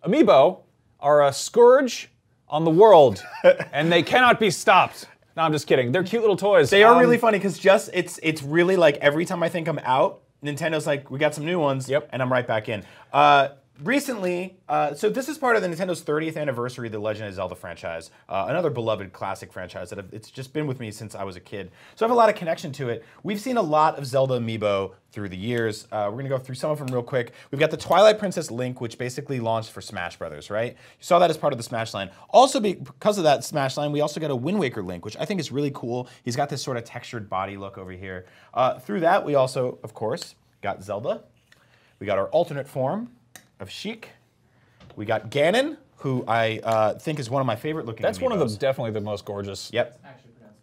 Amiibo are a scourge on the world, and they cannot be stopped. No, I'm just kidding. They're cute little toys. They are really funny because it's really like every time I think I'm out, Nintendo's like, we got some new ones, and I'm right back in. Recently, so this is part of the Nintendo's 30th anniversary of the Legend of Zelda franchise, another beloved classic franchise that it's just been with me since I was a kid. So I have a lot of connection to it. We've seen a lot of Zelda Amiibo through the years. We're gonna go through some of them real quick. We've got the Twilight Princess Link, which basically launched for Smash Brothers, right? You saw that as part of the Smash line. Also, because of that Smash line, we also got a Wind Waker Link, which I think is really cool. He's got this sort of textured body look over here. Through that, we also, of course, got Zelda. We got our alternate form of Sheik. We got Ganon, who I think is one of my favorite looking That's Amiibos. one of the definitely the most gorgeous. Yep. It's actually pronounced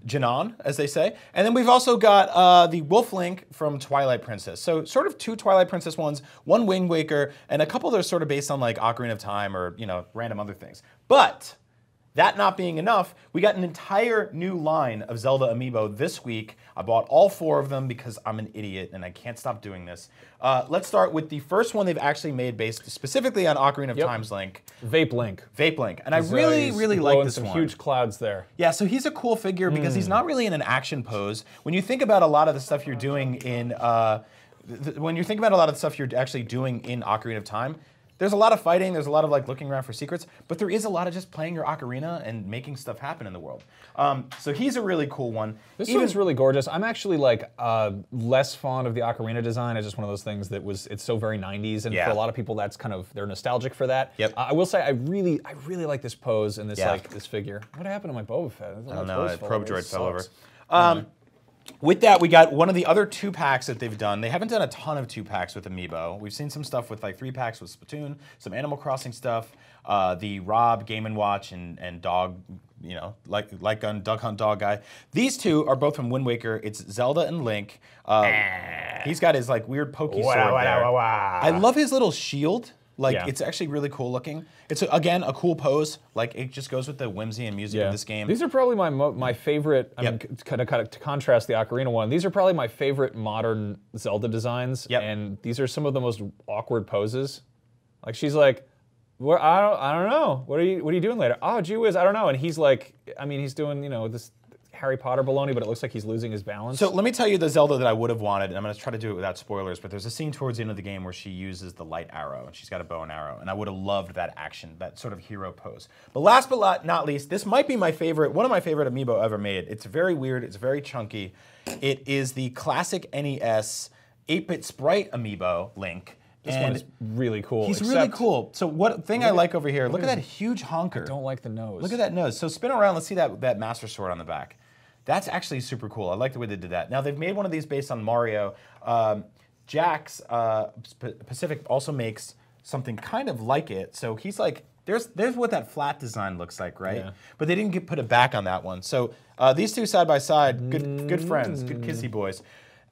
Janon, as they say. And then we've also got the Wolf Link from Twilight Princess. So sort of two Twilight Princess ones, one Wind Waker, and a couple that are sort of based on like Ocarina of Time or, you know, random other things. But that not being enough, we got an entire new line of Zelda Amiibo this week. I bought all 4 of them because I'm an idiot and I can't stop doing this. Let's start with the first one they've actually made based specifically on Ocarina of Time's Link. Vape Link. Vape Link. And I really like this some one. Huge clouds there. Yeah, so he's a cool figure because he's not really in an action pose. When you think about a lot of the stuff you're doing in, when you think about a lot of the stuff you're actually doing in Ocarina of Time, there's a lot of fighting, there's a lot of like looking around for secrets, but there is a lot of just playing your ocarina and making stuff happen in the world. So he's a really cool one. This one's really gorgeous. I'm actually like less fond of the ocarina design. It's just one of those things that it's so very 90s, and for a lot of people that's kind of, they're nostalgic for that. Yep. I will say I really like this pose and this like this figure. What happened to my Boba Fett? I don't know, Probe Droid fell over. With that, we got one of the other 2-packs that they've done. They haven't done a ton of 2-packs with Amiibo. We've seen some stuff with like 3-packs with Splatoon, some Animal Crossing stuff, the Rob Game & Watch and Dog, you know, Light Gun, Duck Hunt Dog guy. These 2 are both from Wind Waker. It's Zelda and Link. He's got his like weird pokey sword there. I love his little shield. Like, it's actually really cool looking. It's, again, a cool pose. Like, it just goes with the whimsy and music of this game. These are probably my favorite, I mean, kind of to contrast the Ocarina one, these are probably my favorite modern Zelda designs, and these are some of the most awkward poses. Like, she's like, well, I don't know. What are you doing later? Oh, gee whiz, I don't know. And he's like, I mean, he's doing, you know, this Harry Potter baloney, but it looks like he's losing his balance. So let me tell you the Zelda that I would have wanted, and I'm going to try to do it without spoilers, but there's a scene towards the end of the game where she uses the light arrow, and she's got a bow and arrow, and I would have loved that action, that sort of hero pose. But last but not least, this might be my favorite, one of my favorite Amiibo ever made. It's very weird, it's very chunky. It is the classic NES 8-bit sprite Amiibo Link. This one is really cool. He's really cool. So what thing I like over here, look at that huge honker. I don't like the nose. Look at that nose. So spin around, let's see that Master Sword on the back. That's actually super cool. I like the way they did that. Now, they've made one of these based on Mario. Jax Pacific also makes something kind of like it. So he's like, there's what that flat design looks like, right? Yeah. But they didn't put it back on that one. So these 2 side by side, good friends, good kissy boys.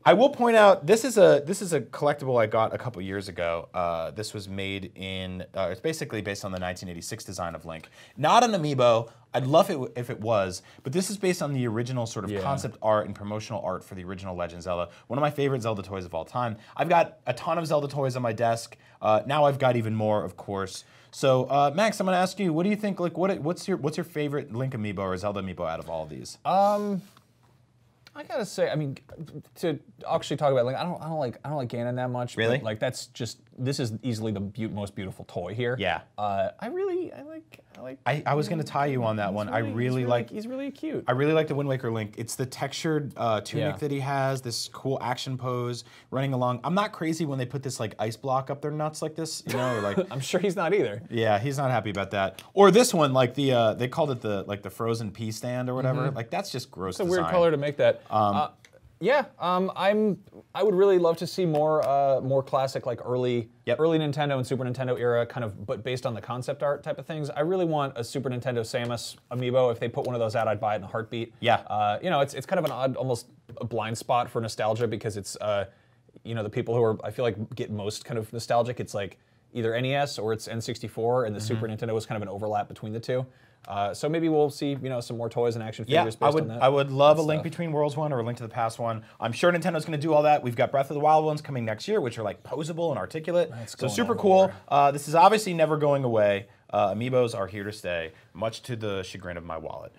I will point out, this is a collectible I got a couple years ago. This was made in, it's basically based on the 1986 design of Link. Not an Amiibo. I'd love it if it was, but this is based on the original sort of concept art and promotional art for the original Legend of Zelda. One of my favorite Zelda toys of all time. I've got a ton of Zelda toys on my desk. Now I've got even more, of course. So Max, I'm gonna ask you, what do you think? Like, what's your favorite Link Amiibo or Zelda Amiibo out of all of these? I gotta say, I mean, to actually talk about Link, I don't like Ganon that much. Really? But, like, that's just, this is easily the most beautiful toy here. Yeah. I was gonna tie you on that one. He's really cute. I really like the Wind Waker Link. It's the textured tunic that he has, this cool action pose, running along. I'm not crazy when they put this like ice block up their nuts like this, you know, or like. I'm sure he's not either. Yeah, he's not happy about that. Or this one, like the they called it the frozen pea stand or whatever. Like that's just gross. It's a weird color to make that. I would really love to see more classic, like early Nintendo and Super Nintendo era kind of, but based on the concept art type of things. I really want a Super Nintendo Samus Amiibo. If they put one of those out, I'd buy it in a heartbeat. Yeah. You know, it's kind of an odd, almost a blind spot for nostalgia because it's, you know, the people who are, I feel like, get most kind of nostalgic. It's like, either NES or its N64, and the Super Nintendo was kind of an overlap between the two. So maybe we'll see, some more toys and action figures based on that. I would love a Link Between Worlds one or a Link to the Past one. I'm sure Nintendo's going to do all that. We've got Breath of the Wild ones coming next year, which are like posable and articulate. So super cool. This is obviously never going away. Amiibos are here to stay, much to the chagrin of my wallet.